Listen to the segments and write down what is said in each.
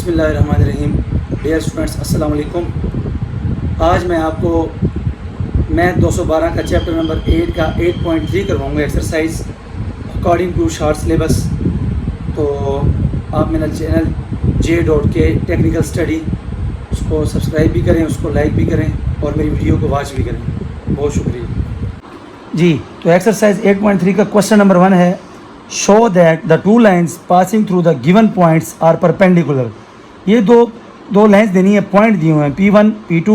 बिस्मिल्लाहिर्रहमानिर्रहीम। Dear students, अस्सलाम वालेकुम। आज मैं आपको मैथ 212 का चैप्टर नंबर 8 का 8.3 करवाऊँगा exercise according to short syllabus. तो आप मेरा चैनल J.K टेक्निकल स्टडी उसको सब्सक्राइब भी करें, उसको लाइक भी करें और मेरी वीडियो को वॉच भी करें। बहुत शुक्रिया जी। तो एक्सरसाइज 8.3 का क्वेश्चन नंबर 1 है, show that the two lines passing through the given points are perpendicular. ये दो लाइन्स देनी है, पॉइंट दिए हुए हैं P1 P2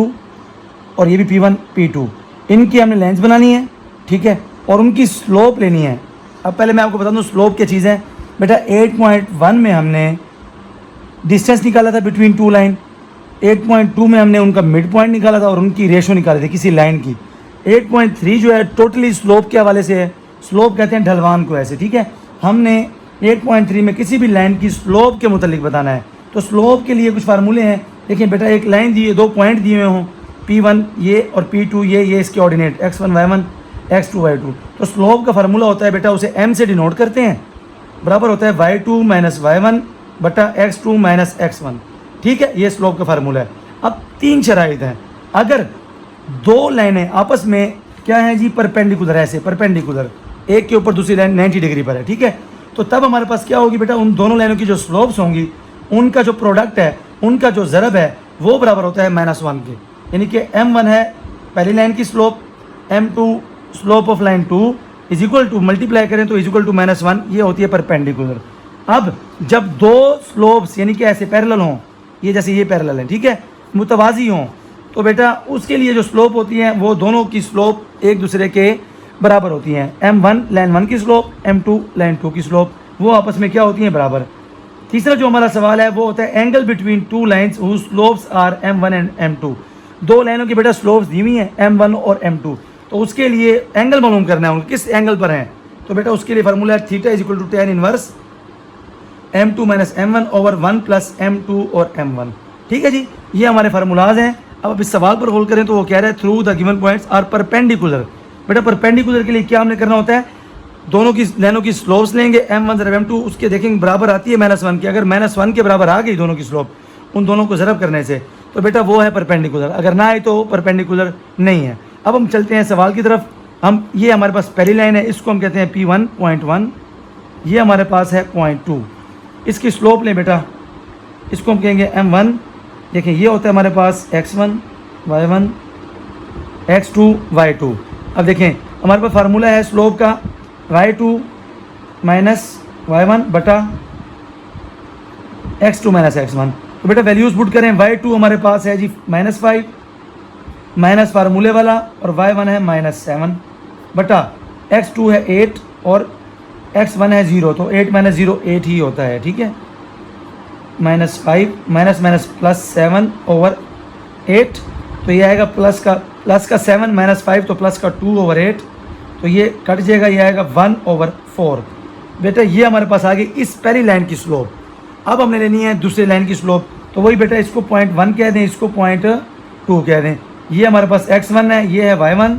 और ये भी P1 P2। इनकी हमने लाइन्स बनानी है, ठीक है, और उनकी स्लोप लेनी है। अब पहले मैं आपको बता दूँ स्लोप क्या चीज़ है। बेटा 8.1 में हमने डिस्टेंस निकाला था बिटवीन टू लाइन, 8.2 में हमने उनका मिड पॉइंट निकाला था और उनकी रेशो निकाली थी किसी लाइन की। 8.3 जो है टोटली स्लोप के हवाले से है। स्लोप कहते हैं ढलवान को, ऐसे, ठीक है। हमने 8.3 में किसी भी लाइन की स्लोप के मुतालिक बताना है। तो स्लोप के लिए कुछ फार्मूले हैं। देखिए बेटा, एक लाइन दी है, दो पॉइंट दिए हुए हों, P1 ये और P2 ये इसके ordinate x1 y1 x2 y2। तो स्लोप का फार्मूला होता है बेटा, उसे m से डिनोट करते हैं, बराबर होता है y2 माइनस y1 बटा x2 माइनस x1, ठीक है। ये स्लोप का फार्मूला है। अब तीन शराइत हैं। अगर दो लाइनें आपस में क्या है जी, परपेंडिकुलर, ऐसे परपेंडिकुलर, एक के ऊपर दूसरी लाइन 90 डिग्री पर है, ठीक है, तो तब हमारे पास क्या होगी बेटा, उन दोनों लाइनों की जो स्लोप्स होंगी उनका जो प्रोडक्ट है, उनका जो ज़रब है वो बराबर होता है -1 के। यानी कि m1 है पहली लाइन की slope, m2 slope of line 2 is equal to, multiply करें तो इज इक्वल टू -1, ये होती है परपेंडिकुलर। अब जब दो स्लोप्स यानी कि ऐसे पैरेलल हों, ये जैसे ये पैरेलल है, ठीक है, मुतवाज़ी हों, तो बेटा उसके लिए जो स्लोप होती है वो दोनों की स्लोप एक दूसरे के बराबर होती हैं। m1 लाइन 1 की स्लोप, m2 लाइन 2 की स्लोप, वो आपस में क्या होती हैं, बराबर। तीसरा जो हमारा सवाल है वो होता है angle between two lines whose slopes are m1 and m2। दो लाइनों की बेटा स्लोप्स दी हुई हैं m1 और m2, तो उसके लिए एंगल मालूम करना है, उनके किस एंगल पर हैं। तो बेटा उसके लिए फार्मूला है theta is equal to tan inverse m2 minus m1 over 1 plus m2 और m1, ठीक है जी। ये हमारे फार्मूलाज हैं। अब इस सवाल पर होल्ड करें तो वो कह रहा है through the given points are perpendicular. बेटा परपेंडिकुलर के लिए क्या हमने करना होता है, दोनों की लाइनों की स्लोप्स लेंगे, m1 ज़रब m2, उसके देखेंगे बराबर आती है -1 की। अगर -1 के बराबर आ गई दोनों की स्लोप, उन दोनों को ज़रब करने से, तो बेटा वो है परपेंडिकुलर। अगर ना आए तो परपेंडिकुलर नहीं है। अब हम चलते हैं सवाल की तरफ। हम ये हमारे पास पहली लाइन है, इसको हम कहते हैं P1.1, ये हमारे पास है 0.2। इसकी स्लोप लें बेटा, इसको हम कहेंगे m1। देखें ये होता है हमारे पास x1 y1 x2 y2। अब देखें हमारे पास फार्मूला है स्लोप का y2 माइनस y1 बटा x2 माइनस x1। तो बेटा वैल्यूज़ पुट करें। y2 हमारे पास है जी -5 माइनस फार्मूले वाला, और y1 है -7 बटा x2 है 8 और x1 है 0, तो 8 माइनस 0 8 ही होता है, ठीक है। -5 माइनस माइनस +7 ओवर 8, तो ये आएगा प्लस का 7 माइनस 5, तो प्लस का 2 ओवर 8, तो ये कट जाएगा, ये आएगा 1 ओवर 4। बेटा ये हमारे पास आ गई इस पहली लाइन की स्लोप। अब हमने लेनी है दूसरी लाइन की स्लोप, तो वही बेटा इसको 0.1 कह दें, इसको 0.2 कह दें। ये हमारे पास x1 है, ये है y1,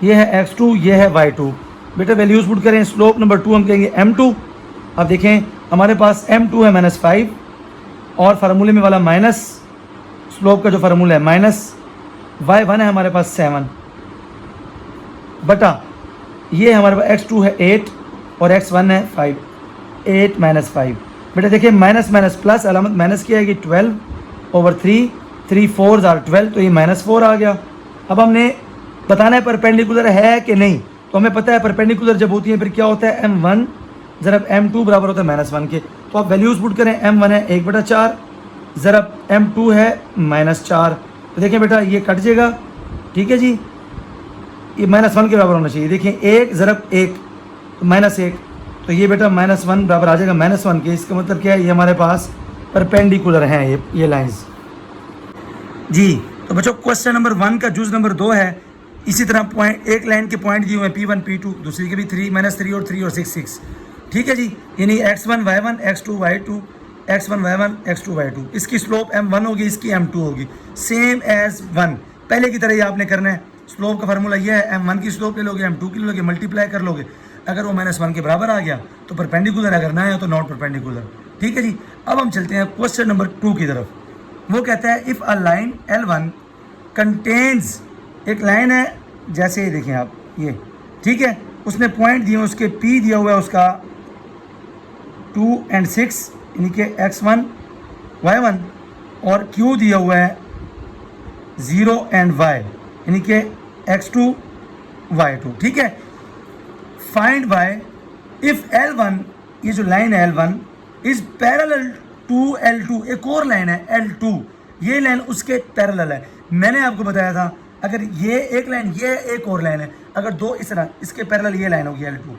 ये है x2, ये है y2। बेटा वैल्यूज़ पुट करें। स्लोप नंबर 2 हम कहेंगे m2। अब देखें हमारे पास m2 है -5 और फार्मूले में वाला माइनस, स्लोप का जो फार्मूला है माइनस, y1 है हमारे पास 7 बटा ये हमारे पास x2 है 8 और x1 है 5, 8 माइनस 5। बेटा देखिए माइनस माइनस प्लस, अलामत माइनस की आएगी 12 ओवर 3, 3 4 आर 12, तो ये -4 आ गया। अब हमने बताना है परपेंडिकुलर है कि नहीं। तो हमें पता है परपेंडिकुलर जब होती है फिर क्या होता है, m1 ज़रब m2 बराबर होता है -1 के। तो आप वैल्यूज़ पुट करें। m1 है 1/4 ज़रब m2 है -4, तो देखें बेटा ये कट जाएगा, ठीक है जी, ये -1 के बराबर होना चाहिए। देखिए 1 ज़रब 1 तो -1, तो ये बेटा -1 बराबर आ जाएगा -1 के। इसका मतलब क्या है, ये हमारे पास परपेंडिकुलर हैं ये लाइंस जी। तो बच्चों क्वेश्चन नंबर 1 का जूज़ नंबर 2 है। इसी तरह पॉइंट, एक लाइन के पॉइंट दिए हुए हैं P1 P2, दूसरी के भी 3 -3 और 3 और 6 6, ठीक है जी। यानी x1 y1 x2 y2, x1 y1 x2 y2। इसकी स्लोप m1 होगी, इसकी m2 होगी, सेम एज 1 पहले की तरह ही आपने करना है। स्लोप का फार्मूला ये है, m1 की स्लोप ले लोगे, m2 की ले लोगे, मल्टीप्लाई कर लोगे। अगर वो -1 के बराबर आ गया तो परपेंडिकुलर, अगर ना है तो नॉट परपेंडिकुलर। ठीक है जी। अब हम चलते हैं क्वेश्चन नंबर 2 की तरफ। वो कहता है if a line L1 contains, एक लाइन है जैसे ये देखें आप, ये ठीक है, उसने पॉइंट दिए, उसके P दिया हुआ है उसका 2 और 6 यानी कि x1 y1, और Q दिया हुआ है 0 और y यानी कि x2 y2, ठीक है। फाइंड y इफ L1, ये जो लाइन है L1 is parallel to L2, एक और लाइन है L2, ये लाइन उसके पैरेलल है। मैंने आपको बताया था अगर ये एक लाइन, ये एक और लाइन है, अगर दो इस तरह इसके पैरेलल ये लाइन होगी L2,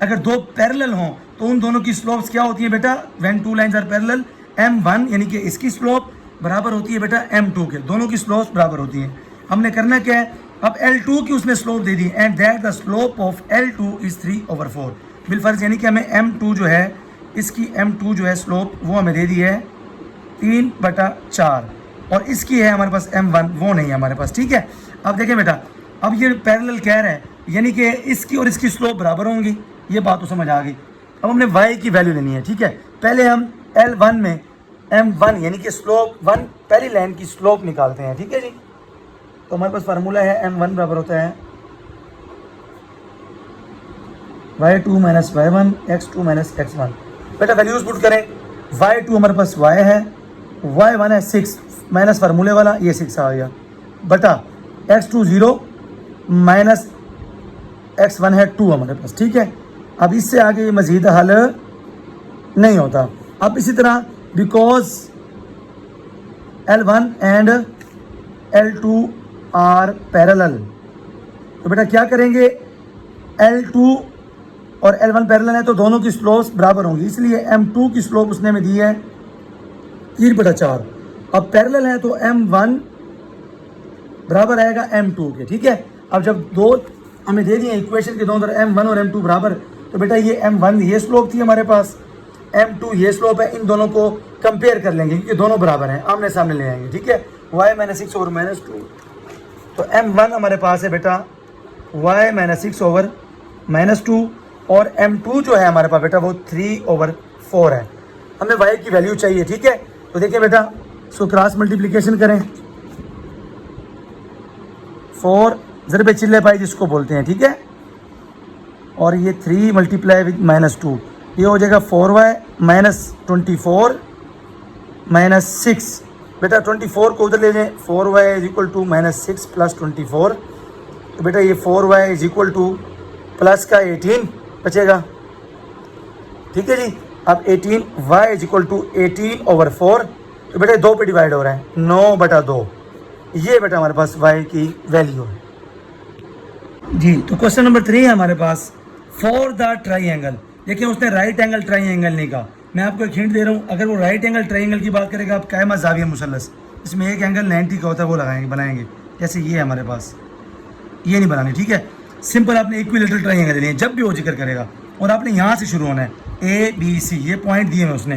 अगर दो पैरेलल हों तो उन दोनों की स्लोप्स क्या होती है बेटा, when two lines are parallel, M1 यानी कि इसकी स्लोप बराबर होती है बेटा M2 के, दोनों की स्लोप्स बराबर होती हैं। हमने करना क्या है, अब L2 की उसने slope they the and that the slope of L2 is 3/4 बिलफर्ज, यानी कि हमें M2 जो है, इसकी M2 जो है स्लोप वो हमें दे दी है 3/4, और इसकी है हमारे पास M1, वो नहीं है हमारे पास, ठीक है। अब देखें बेटा, अब ये पैरेलल कह रहा है यानी कि इसकी और इसकी स्लोप बराबर होंगी, ये बात तो समझ आ गई। अब हमने y की वैल्यू लेनी है, ठीक है। पहले हम L1 में M1 यानी कि स्लोप 1 पहली लाइन की स्लोप निकालते हैं, ठीक है जी। तो हमारे पास फार्मूला है M1 बराबर होता है y2 minus y1 x2 minus x1। बेटा वैल्यूज पुट करें, y2 हमारे पास y है, y1 है 6 माइनस फार्मूले वाला, ये 6 आ गया, बटा x2 0 माइनस x1 है 2 हमारे पास, ठीक है। अब इससे आगे मज़ीद हल नहीं होता। अब इसी तरह because L1 and L2 are parallel, तो बेटा क्या करेंगे, L2 और L1 पैरेलल है तो दोनों की स्लोप्स बराबर होंगी, इसलिए M2 की स्लोप उसने में दी है 3/4। अब पैरेलल है तो M1 बराबर आएगा M2 के, ठीक है। अब जब दो हमें दे दिए इक्वेशन के दोनों तरफ M1 और M2 बराबर, तो बेटा ये M1 ये स्लोप थी हमारे पास, M2 ये स्लोप है, इन दोनों को कंपेयर कर लेंगे क्योंकि दोनों बराबर हैं, आमने सामने ले आएंगे, ठीक है। y माइनस 6 ओवर माइनस 2, तो M1 हमारे पास है बेटा y माइनस 6 ओवर माइनस 2, और M2 जो है हमारे पास बेटा वो 3/4 है। हमें y की वैल्यू चाहिए, ठीक है। तो देखिए बेटा, इसको क्रॉस मल्टीप्लिकेशन करें, 4 ज़रबे चिल्ले पाई जिसको बोलते हैं, ठीक है, और ये 3 मल्टीप्लाई विद माइनस 2, ये हो जाएगा 4y माइनस 24 माइनस 6। बेटा 24 को उधर ले जाएं, 4y is equal to minus 6 plus 24, तो बेटा ये 4y is equal two plus का 18 बचेगा, ठीक है जी। अब 18y इज इक्वल टू 18/4, तो बेटा 2 पे डिवाइड हो रहा है, 9/2, ये बेटा हमारे पास y की वैल्यू है जी। तो क्वेश्चन नंबर 3 है हमारे पास, फॉर द ट्राइंगल। देखिए उसने राइट एंगल ट्राइंगल नहीं कहा, मैं आपको एक हिंट दे रहा हूँ, अगर वो राइट एंगल ट्राइंगल की बात करेगा, आप कायमा ज़ाविया मुसल्लस, इसमें एक एंगल 90 का होता है, वो लगाएंगे बनाएंगे, जैसे ये हमारे पास, ये नहीं बनानी, ठीक है। सिंपल आपने इक्विलेटरल ट्राइंगल लेनी है जब भी वो जिक्र करेगा, और आपने यहाँ से शुरू होना है, ABC, ये पॉइंट दिए हैं उसने,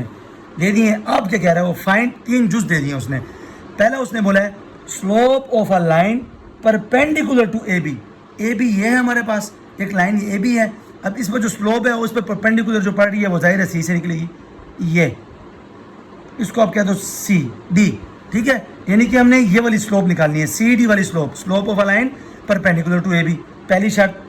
दे दिए हैं। अब क्या कह रहा है वो, फाइंड 3 जुज दे दिए उसने। पहला उसने बोला है slope of a line perpendicular to AB, AB ये है हमारे पास, एक लाइन ये AB है। अब इस पर जो स्लोप है उस पर परपेंडिकुलर जो पड़ रही है वो जाहिर है C से निकलेगी, ये इसको आप कह दो CD, ठीक है। यानी कि हमने ये वाली स्लोप निकालनी है, CD वाली slope, slope of a line perpendicular to AB, पहली शर्त।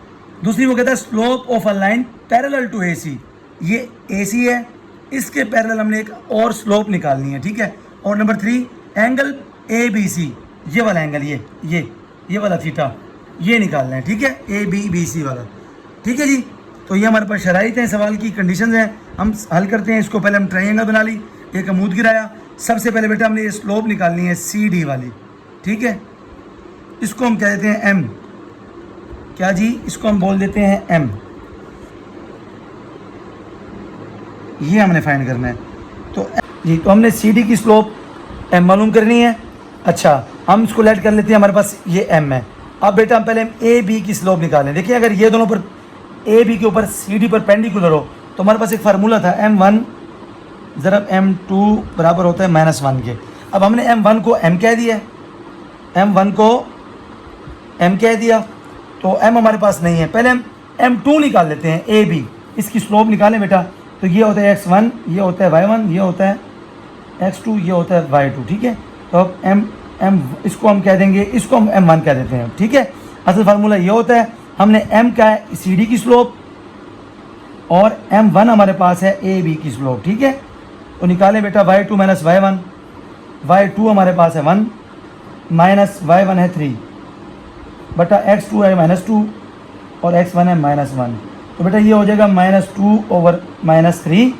दूसरी वो कहता है slope of a line parallel to AC, ये AC है, इसके पैरेलल हमने एक और स्लोप निकालनी है, ठीक है। और नंबर 3 एंगल ABC, ये वाला एंगल, ये वाला थीटा, ये निकालना है, ठीक है, ABBC वाला, ठीक है जी। तो ये हमारे पास शराइत हैं, सवाल की कंडीशंस हैं, हम हल करते हैं इसको। पहले हम ट्रायंगल बना ली, एक अमूद गिराया, सबसे पहले बेटा हमने ये स्लोप निकालनी है CD वाली, ठीक है। इसको हम कह देते हैं M, क्या जी, इसको हम बोल देते हैं M, ये हमने फाइंड करना है। तो जी, तो हमने CD की स्लोप M मालूम करनी है। अच्छा, हम इसको लेट कर लेते हैं, हमारे पास ये M है। अब बेटा हम पहले AB की स्लोप निकालें। देखिए अगर ये दोनों पर AB के ऊपर CD पर पेंडिकुलर हो तो हमारे पास एक फार्मूला था M1 ज़रा M2 बराबर होता है -1 के। अब हमने M1 को M कह दिया, M1 को M कह दिया, तो M हमारे पास नहीं है। पहले हम M2 निकाल लेते हैं, AB, इसकी स्लोप निकालें बेटा। तो ये होता है x1, ये होता है y1, ये होता है x2, ये होता है y2, ठीक है। तो अब m इसको हम कह देंगे, इसको हम m1 कह देते हैं, ठीक है। असल फार्मूला ये होता है, हमने m का है CD की स्लोप और m1 हमारे पास है AB की स्लोप, ठीक है। तो निकालें बेटा y2 माइनस y1, y2 हमारे पास है 1 माइनस y1 है 3 बटा x2 है -2 और x1 है -1। तो बेटा ये हो जाएगा -2/-3,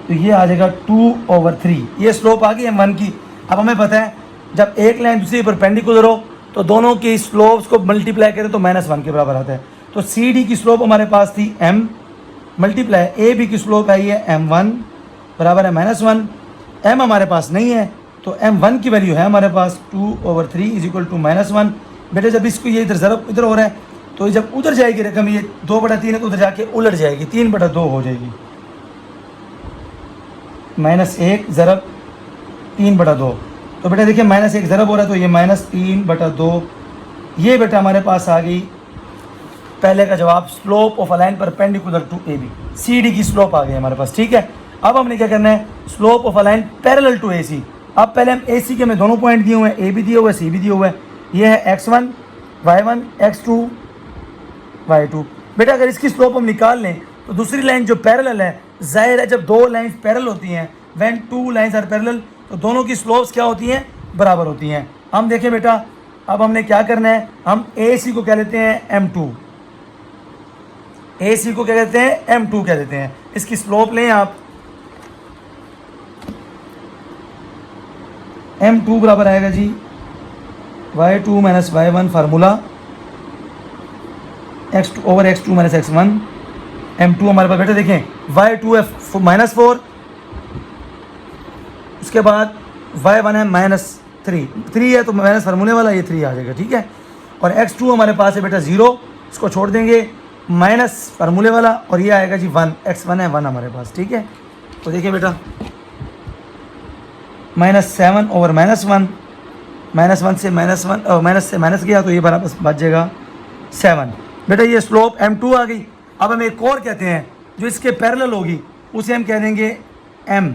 तो ये आ जाएगा 2/3। ये स्लोप आ गई m1 की। अब हमें पता है जब एक लाइन दूसरी परपेंडिकुलर हो तो दोनों की स्लोप्स को मल्टीप्लाई करें तो -1 के बराबर आता है। तो CD की स्लोप हमारे पास थी m मल्टीप्लाई AB की स्लोप आई है m1 बराबर है -1। m हमारे पास नहीं है तो m1 की वैल्यू है हमारे पास 2/3 इज इक्वल टू -1। बेटे जब इसको ये इधर ज़रब इधर हो रहा है तो जब उधर जाएगी रकम, ये 2/3 है तो उधर जाके उलट जाएगी, 3/2 हो जाएगी। -1 ज़रब 3/2, तो बेटा देखिए -1 ज़रब हो रहा है तो ये -3/2। ये बेटा हमारे पास आ गई पहले का जवाब, slope of a line perpendicular to AB। CD की स्लोप आ गई हमारे पास, ठीक है। अब हमने क्या करना है, slope of a line parallel to AC। अब पहले हम AC के में दोनों पॉइंट दिए हुए हैं, A भी दिए हुए हैं, C भी दिए हुए हैं। ये है x1 y1 x2 y2। बेटा अगर इसकी स्लोप हम निकाल लें तो दूसरी लाइन जो पैरेलल है, जाहिर है जब दो लाइंस पैरेलल होती हैं, when two lines are parallel, तो दोनों की स्लोप्स क्या होती हैं, बराबर होती हैं। हम देखें बेटा, अब हमने क्या करना है, हम AC को कह लेते हैं m2, AC को क्या कहते हैं m2 कह देते हैं। इसकी स्लोप लें आप, m2 बराबर आएगा जी y2 minus y1 formula x2 minus x1। m2 हमारे पास बेटा देखें y2 है -4, उसके बाद y1 है -3 है तो माइनस फार्मूले वाला ये 3 आ जाएगा, ठीक है। और x2 हमारे पास है बेटा 0, इसको छोड़ देंगे, माइनस फार्मूले वाला, और ये आएगा जी 1, x1 है 1 हमारे पास, ठीक है। तो देखिए बेटा -7/-1, -1 से -1 माइनस से माइनस गया तो ये बराबर बच जाएगा 7। बेटा ये स्लोप m2 आ गई। अब हम एक और कहते हैं जो इसके पैरेलल होगी, उसे हम कह देंगे m,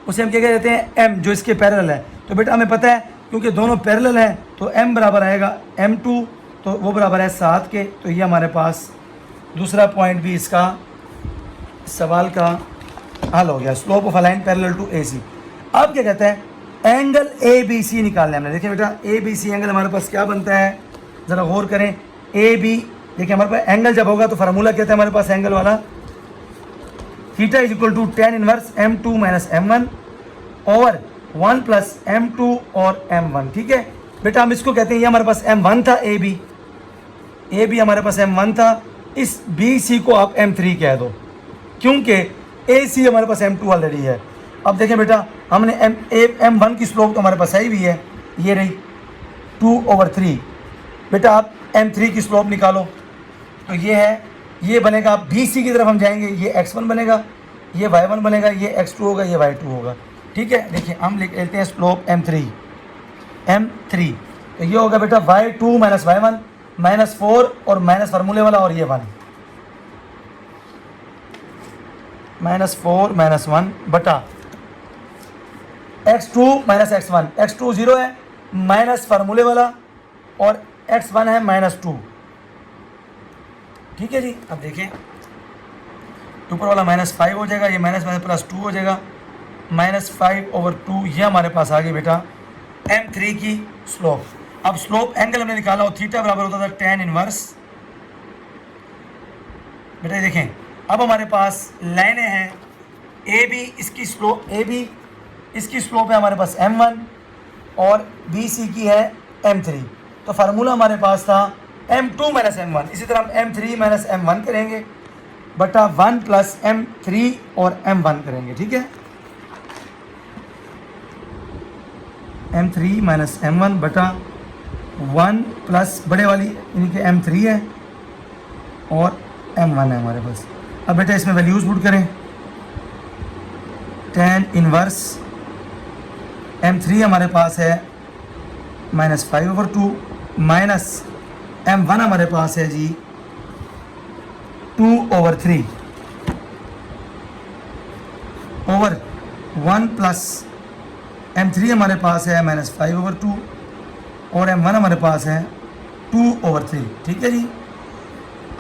उसे हम क्या कहते हैं m, जो इसके पैरेलल है। तो बेटा हमें पता है क्योंकि दोनों पैरेलल हैं तो m बराबर आएगा m2, तो वो बराबर है 7 के। तो ये हमारे पास दूसरा पॉइंट भी इसका सवाल का हल हो गया, slope of a line parallel to AC। अब क्या कहते हैं, एंगल ABC निकालना है हमने। देखिए बेटा ABC एंगल हमारे पास क्या बनता है, ज़रा गौर करें। AB देखिए हमारे पास एंगल जब होगा तो फार्मूला कहता है हमारे पास एंगल वाला, theta is equal to tan inverse m2 minus m1 और 1 प्लस m2 और m1, ठीक है। बेटा हम इसको कहते हैं, ये हमारे पास m1 था, AB हमारे पास m1 था, इस BC को आप m3 कह दो क्योंकि AC हमारे पास m2 ऑलरेडी है। अब देखें बेटा हमने m1 की स्लोप तो हमारे पास आई भी है, ये रही 2/3। बेटा आप m3 की स्लोप निकालो तो ये है, ये बनेगा, आप BC की तरफ हम जाएंगे, ये x1 बनेगा, ये y1 बनेगा, ये x2 होगा, ये y2 होगा, ठीक है। देखिए हम लिख लेते हैं स्लोप m3, तो ये होगा बेटा y2 माइनस y1 -4 और माइनस फार्मूले वाला, और ये 1 -4 -1 बटा x2 माइनस x1, x2 0 है, माइनस फार्मूले वाला, और x1 है -2, ठीक है जी। अब देखें ऊपर वाला -5 हो जाएगा, ये माइनस +2 हो जाएगा, -5/2। ये हमारे पास आ गई बेटा m3 की स्लोप। अब स्लोप एंगल हमने निकाला और थीटा बराबर होता था tan इनवर्स। बेटा देखें अब हमारे पास लाइनें हैं, AB इसकी स्लोप है हमारे पास m1 और BC की है m3। तो फार्मूला हमारे पास था m2 माइनस m1, इसी तरह हम m3 माइनस m1 करेंगे बटा 1 प्लस m3 और m1 करेंगे, ठीक है। m3 माइनस m1 बटा 1 प्लस बड़े वाली इनके m3 है और m1 है हमारे पास। अब बेटा इसमें वैल्यूज़ पुट करें, tan इनवर्स m3 हमारे पास है -5/2 माइनस m1 हमारे पास है जी 2/3। ओवर 1 प्लस m3 हमारे पास है -5/2 और m1 हमारे पास है 2/3। ठीक है जी।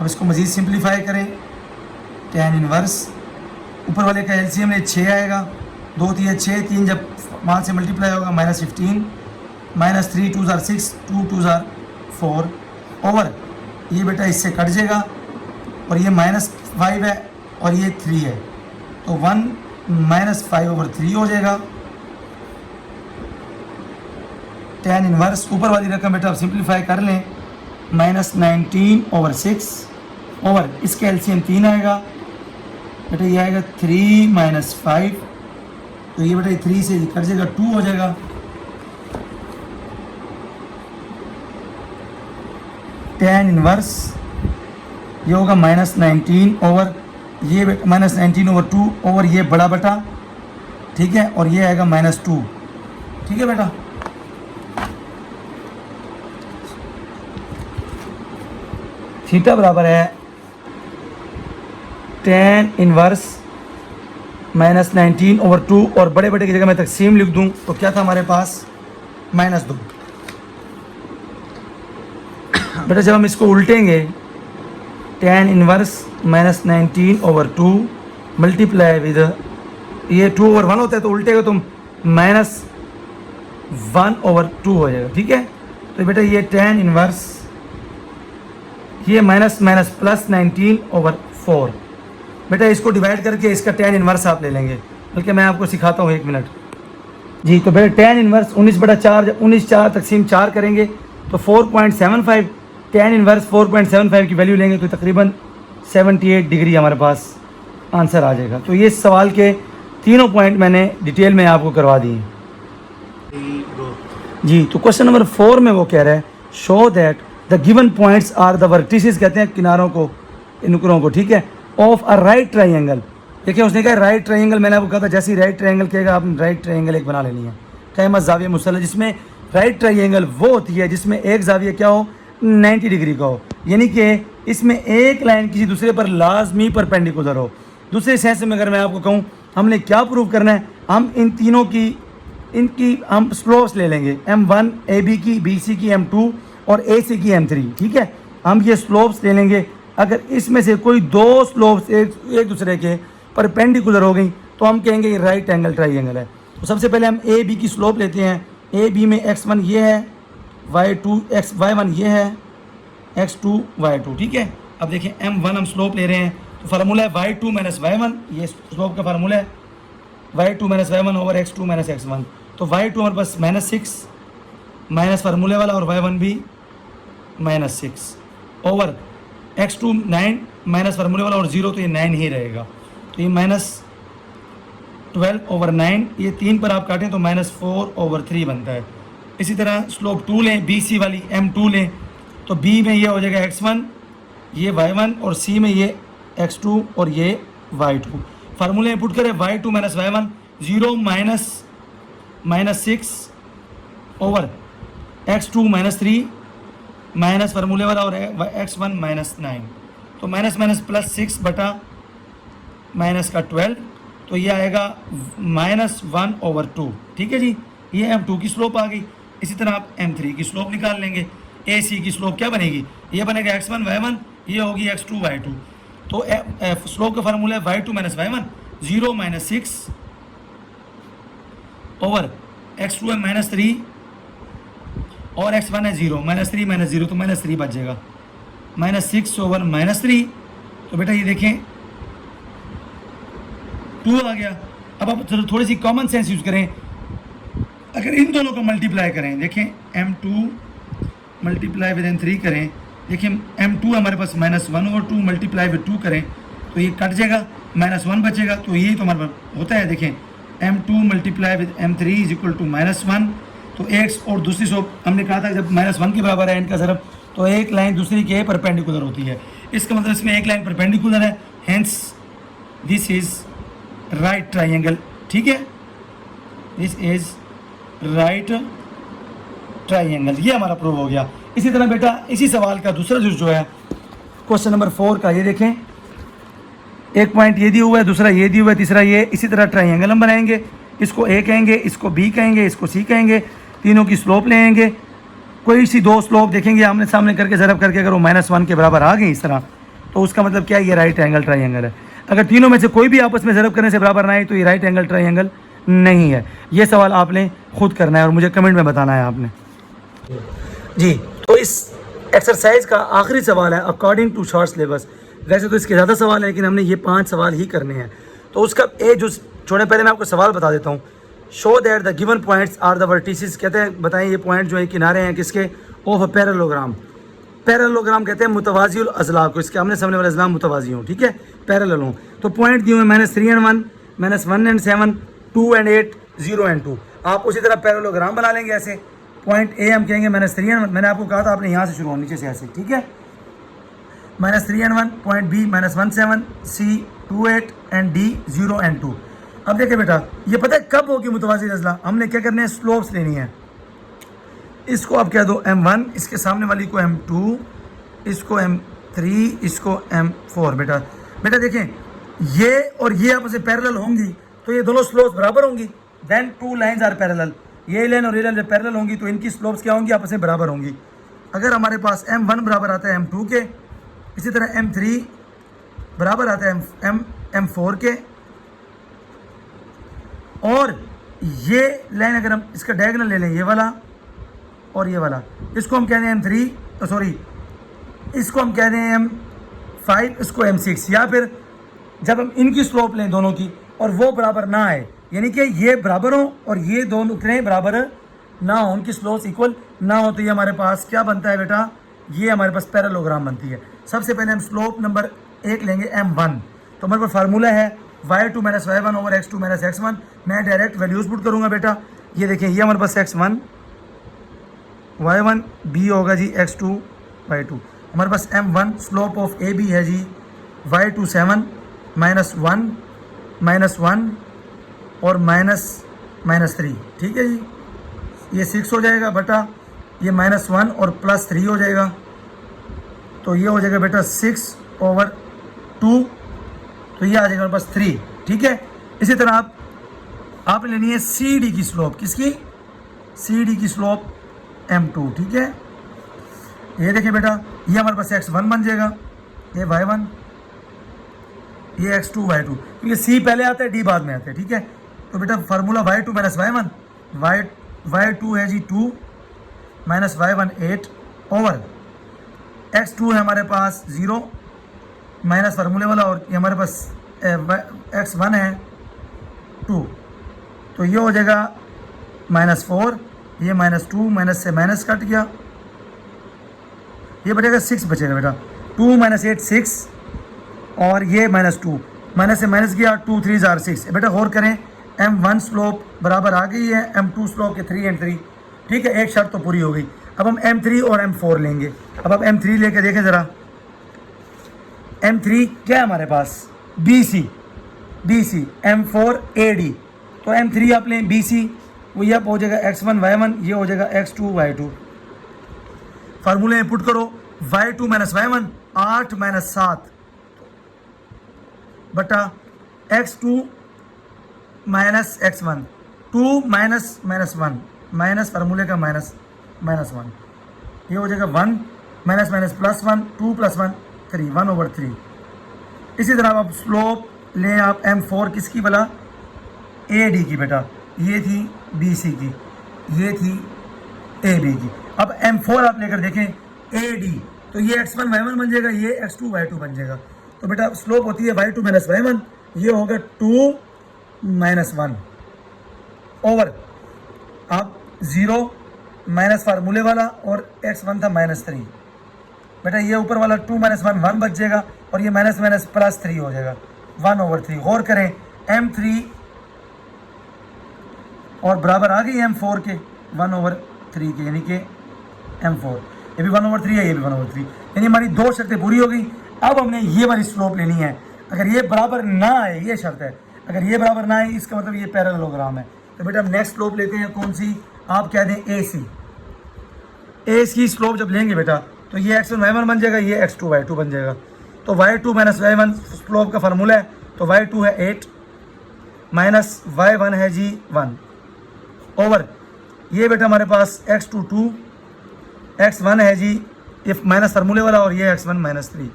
अब इसको मज़ीद सिंप्लीफाई करें, tan इनवर्स ऊपर वाले का एलसीएम में 6 आएगा, 2 3 6, 3 जब 5 से मल्टीप्लाई होगा -15, -3 2 6, 2 2 4 ओवर ये बेटा इससे कट जाएगा और ये -5 है और ये 3 है, तो 1 -5/3 हो जाएगा। tan इनवर्स ऊपर वाली रकम बेटा आप सिंप्लीफाई कर लें, -19/6 ओवर इसका एलसीएम 3 आएगा बेटा, ये आएगा 3 - 5, तो ये बेटा 3 से कट जाएगा 2 हो जाएगा। tan इनवर्स ये होगा -19 ओवर ये -19/2 ओवर ये बड़ा बटा, ठीक है, और ये आएगा -2। ठीक है बेटा, थीटा बराबर है tan इनवर्स -19/2 और बड़े बड़े की जगह मैं तकसीम लिख दूं तो क्या था हमारे पास -2। बेटा जब हम इसको उल्टेंगे tan इनवर्स -19/2 मल्टीप्लाई विद ये 2/1 होता है तो उल्टेगा तो -1/2 हो जाएगा। ठीक है, तो बेटा ये tan इनवर्स ये माइनस प्लस 19/4 बेटा इसको डिवाइड करके इसका tan इनवर्स आप ले लेंगे, बल्कि मैं आपको सिखाता हूँ 1 मिनट जी। तो बेटा tan इनवर्स 19/4 जब 19/4 तकसीम 4 करेंगे तो 4.75, tan इनवर्स 4.75 की वैल्यू लेंगे तो तकरीबन 78 डिग्री हमारे पास आंसर आ जाएगा। तो ये सवाल के तीनों पॉइंट मैंने डिटेल में आपको करवा दिए जी। तो क्वेश्चन नंबर 4 में वो कह रहा है show that the given points are the vertices, कहते हैं किनारों को, नुकरों को, ठीक है, ऑफ अ राइट ट्राइंगल। देखिए उसने कहा राइट ट्राइंगल, मैंने आपको कहा था जैसे राइट ट्राइंगल कहेगा आपने राइट ट्राइंगल एक बना लेनी है, क़ाइमत ज़ाविया मुसल्लस, जिसमें राइट ट्राइंगल वो होती है जिसमें एक ज़ाविया क्या हो 90 डिग्री का हो, यानी कि इसमें एक लाइन किसी दूसरे पर लाजमी परपेंडिकुलर हो। दूसरे सेंस में अगर मैं आपको कहूँ हमने क्या प्रूव करना है, हम इन तीनों की इनकी हम स्लोप्स ले लेंगे, M1 AB की, BC की M2 और AC की M3। ठीक है, हम ये स्लोप्स ले लेंगे। अगर इसमें से कोई दो स्लोप्स एक दूसरे के परपेंडिकुलर हो गई तो हम कहेंगे ये राइट एंगल ट्राइंगल है। तो सबसे पहले हम AB की स्लोप लेते हैं। AB में x1 ये है, y1 ये है, x2 y2। ठीक है, अब देखिए M1 हम स्लोप ले रहे हैं तो फार्मूला है y2 - y1, ये स्लोप का फार्मूला है y2 - y1 over x2 - x1। तो y2 हमारे पास -6 माइनस फार्मूले वाला और y1 भी -6 ओवर x2 9 माइनस फार्मूले वाला और 0, तो ये 9 ही रहेगा। तो ये -12 ओवर 9, ये 3 पर आप काटें तो -4/3 बनता है। इसी तरह स्लोप 2 लें, BC वाली M2 लें तो B में ये हो जाएगा x1, ये y1 और C में ये x2 और ये y2। फार्मूले में पुट करें y2 - y1 0 -6 over x2 -3 minus फार्मूले वाला और x1 -9, तो माइनस +6 बटा माइनस का 12, तो ये आएगा -1/2। ठीक है जी, ये M2 की स्लोप आ गई। इसी तरह आप M3 की स्लोप निकाल लेंगे। AC की स्लोप क्या बनेगी, ये बनेगा x1 y1, ये होगी x2 y2। तो स्लोप का फार्मूला है y2 - y1 0 -6 ओवर x2 है -3 और x1 है 0, -3 -0 तो -3 बच जाएगा, -6 ओवर -3। तो बेटा ये देखें 2 आ गया। अब आप थोड़ी सी कॉमन सेंस यूज़ करें, अगर इन दोनों को मल्टीप्लाई करें, देखें M2 मल्टीप्लाई विद M3 करें, देखिए M2 हमारे पास -1/2 मल्टीप्लाई विद 2 करें तो ये कट जाएगा, -1 बचेगा, तो ये तो हमारे पास होता है। देखें M2 multiply with M3 is equal to -1, तो x और दूसरी स्लोप हमने कहा था जब -1 के बराबर है इनका ज़रब, तो एक लाइन दूसरी के परपेंडिकुलर होती है। इसका मतलब इसमें एक लाइन परपेंडिकुलर है, hence this is right triangle. ठीक है, दिस इज राइट ट्राइंगल, ये हमारा प्रूव हो गया। इसी तरह बेटा इसी सवाल का दूसरा जो है क्वेश्चन नंबर 4 का, ये देखें एक पॉइंट ये दिया हुआ है, दूसरा ये दिया हुआ है, तीसरा ये। इसी तरह ट्राइंगल हम बनाएंगे, इसको ए कहेंगे, इसको बी कहेंगे, इसको सी कहेंगे, तीनों की स्लोप लेंगे। कोई सी दो स्लोप देखेंगे आमने सामने करके ज़रब करके, अगर वो -1 के बराबर आ गई इस तरह, तो उसका मतलब क्या है, ये राइट एंगल ट्राइंगल है। अगर तीनों में से कोई भी आपस में ज़रब करने से बराबर ना आए तो ये राइट एंगल ट्राइंगल नहीं है। ये सवाल आपने खुद करना है और मुझे कमेंट में बताना है आपने जी। तो इस एक्सरसाइज का आखिरी सवाल है अकॉर्डिंग टू शॉर्ट सिलेबस। वैसे तो इसके ज़्यादा सवाल है, लेकिन हमने ये 5 सवाल ही करने हैं। तो उसका ए जो छोड़े, पहले मैं आपको सवाल बता देता हूँ। Show that the given points are the vertices, कहते हैं बताएं ये पॉइंट जो है किनारे हैं किसके, ऑफ अ पैरेललोग्राम। पैरेललोग्राम कहते हैं मुतवाज़िउल अज़लाअ को, इसके आमने सामने वाले अज़लाअ मुतवाज़ी हों, ठीक है, पैरेलल हों। तो पॉइंट दिए हुए -3 and 1, -1 and 7, 2 and 8, 0 and 2। आप उसी तरह पैरेललोग्राम बना लेंगे ऐसे। पॉइंट ए हम कहेंगे -3 and 1, मैंने आपको कहा था आपने यहाँ से शुरू हो, नीचे से ऐसे, ठीक है, -3 and 1। Point B -1 7, C 2 8 and D 0 and 2। अब देखिए बेटा, ये पता है कब होगी मुतवाज़िल अज़लाअ, हमने क्या करने हैं, स्लोप्स लेनी है। इसको आप कह दो M1, इसके सामने वाली को M2, इसको M3, इसको M4। बेटा देखें, ये और ये आपस में पैरेलल होंगी तो ये दोनों स्लोप्स बराबर होंगी। Then two lines are parallel, ये लाइन और ये लाइन पैरेलल होंगी तो इनकी स्लोप्स क्या होंगी, आपस में बराबर होंगी। अगर हमारे पास M1 बराबर आता है M2 के, इसी तरह M3 बराबर आता है M4 के, और ये लाइन अगर हम इसका डायगोनल ले लें, ये वाला और ये वाला, इसको हम कहते हैं M3, सॉरी इसको हम कहते हैं M5, इसको M6। या फिर जब हम इनकी स्लोप लें दोनों की और वो बराबर ना आए, यानी कि ये बराबर हो और ये दोनों उतने बराबर ना हो, उनकी स्लोप्स इक्वल ना हो, तो ये हमारे पास क्या बनता है बेटा, ये हमारे पास पैरेललोग्राम बनती है। सबसे पहले हम स्लोप नंबर 1 लेंगे M1। तो हमारे पास फार्मूला है y2 - y1 over x2 - x1। मैं डायरेक्ट वैल्यूज पुट करूँगा बेटा। ये देखें, ये हमारे पास x1 y1, b होगा जी x2 y2। हमारे पास M1 स्लोप ऑफ AB है जी y2 7, -1 -1 और -3, ठीक है जी। ये 6 हो जाएगा बेटा, ये -1 और +3 हो जाएगा, तो ये हो जाएगा बेटा 6/2, तो ये आ जाएगा हमारे पास 3, ठीक है। इसी तरह आपने लेनी है CD की स्लोप, किसकी, CD की स्लोप M2, ठीक है। ये देखिए बेटा, ये हमारे पास x1 बन जाएगा, ये y1, ये x2 y2, क्योंकि C पहले आता है, D बाद में आता है, ठीक है। तो बेटा फार्मूला y2 - y1, y2 है जी 2 -y1 8 ओवर x2 है हमारे पास 0 माइनस फार्मूले वाला, और ये हमारे पास x1 है 2, तो ये हो जाएगा -4, ये -2, माइनस से माइनस कट गया, ये बचेगा 6 बचेगा बेटा। 2 - 8 6, और ये -2, माइनस से माइनस गया, 2 3 = 6। बेटा गौर करें, M1 स्लोप बराबर आ गई है M2 स्लोप के 3 and 3, ठीक है, एक शर्त तो पूरी हो गई। अब हम M3 और M4 लेंगे। अब आप M3 लेके देखें ज़रा, M3 क्या है हमारे पास, BC, M4 AD। तो M3 आप लें BC, वो ये हो जाएगा x1 y1, ये हो जाएगा x2 y2। फार्मूले में पुट करो, y2 - y1 8 - 7 बटा x2 - x1, 2 -1 माइनस फार्मूले का -1, ये हो जाएगा 1 +1 2 + 1 3, 1/3। इसी तरह आप स्लोप लें आप M4 किसकी वाला, AD की बेटा, ये थी BC की, ये थी AB की। अब M4 आप लेकर देखें AD, तो ये x1 y1 बन जाएगा, ये x2 y2 बन जाएगा। तो बेटा स्लोप होती है y2 - y1, ये होगा 2 - 1 ओवर आप 0 माइनस फार्मूले वाला, और x1 था -3। बेटा ये ऊपर वाला 2 - 1 बच जाएगा, और ये माइनस +3 हो जाएगा 1/3। गौर करें, M3 और बराबर आ गई M4 के 1/3 के, यानी कि M4, ये भी 1/3 है, ये भी 1/3, यानी हमारी 2 शर्तें पूरी हो गई। अब हमने ये वाली स्लोप लेनी है। अगर ये बराबर ना आए, ये शर्त है, अगर ये बराबर ना आए इसका मतलब ये पैरेललोग्राम है। तो बेटा हम नेक्स्ट स्लोप लेते हैं, कौन सी, आप कह दें AC। AC की स्लोप जब लेंगे बेटा, तो ये x1 y1 बन जाएगा, ये x2 y2 बन जाएगा। तो y2 माइनस y1 स्लोप का फार्मूला है, तो y2 है 8 माइनस y1 है जी 1 ओवर ये बेटा हमारे पास x2 2 x1 है जी इफ माइनस फार्मूले वाला और ये x1 माइनस 3,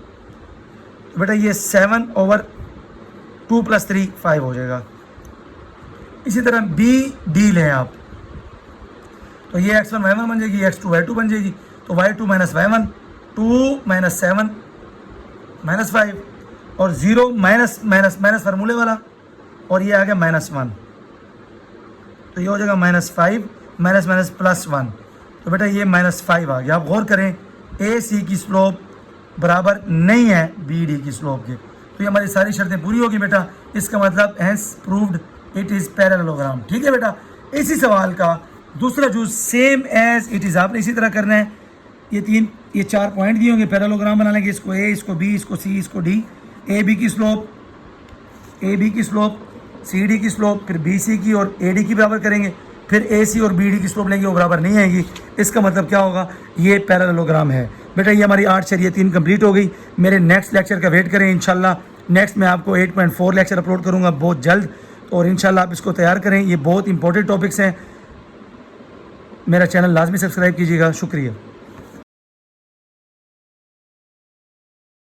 तो बेटा ये 7 ओवर 2 + 3 5 हो जाएगा। इसी तरह बी डी लें आप, तो ये x1 y1 बन जाएगी, x2 y2 बन जाएगी, तो y2 minus y1 2 minus 7 minus 5 और 0 माइनस माइनस माइनस फार्मूले वाला और ये आ गया -1, तो ये हो जाएगा -5 माइनस माइनस +1, तो बेटा ये -5 आ गया। आप गौर करें ए सी की स्लोप बराबर नहीं है बी डी की स्लोप के, तो ये हमारी सारी शर्तें पूरी होगी बेटा। इसका मतलब hence proved it is parallelogram. ठीक है बेटा। इसी सवाल का दूसरा जूस सेम एज इट इज़ आपने इसी तरह करना है। ये 4 पॉइंट दिए होंगे, पैरेललोग्राम बना लेंगे, इसको ए, इसको बी, इसको सी, इसको डी। ए बी की स्लोप सी डी की स्लोप, फिर बी सी की और ए डी की बराबर करेंगे, फिर ए सी और बी डी की स्लोप लेंगे, वो बराबर नहीं आएगी। इसका मतलब क्या होगा, ये पैरेललोग्राम है बेटा। ये हमारी 8 शरियत 3 कंप्लीट हो गई। मेरे नेक्स्ट लेक्चर का वेट करें इंशाल्लाह। नेक्स्ट मैं आपको 8.4 लेक्चर अपलोड करूँगा बहुत जल्द, और इंशाल्लाह आप इसको तैयार करें। ये बहुत इंपॉर्टेंट टॉपिक्स हैं। मेरा चैनल लाजमी सब्सक्राइब कीजिएगा। शुक्रिया।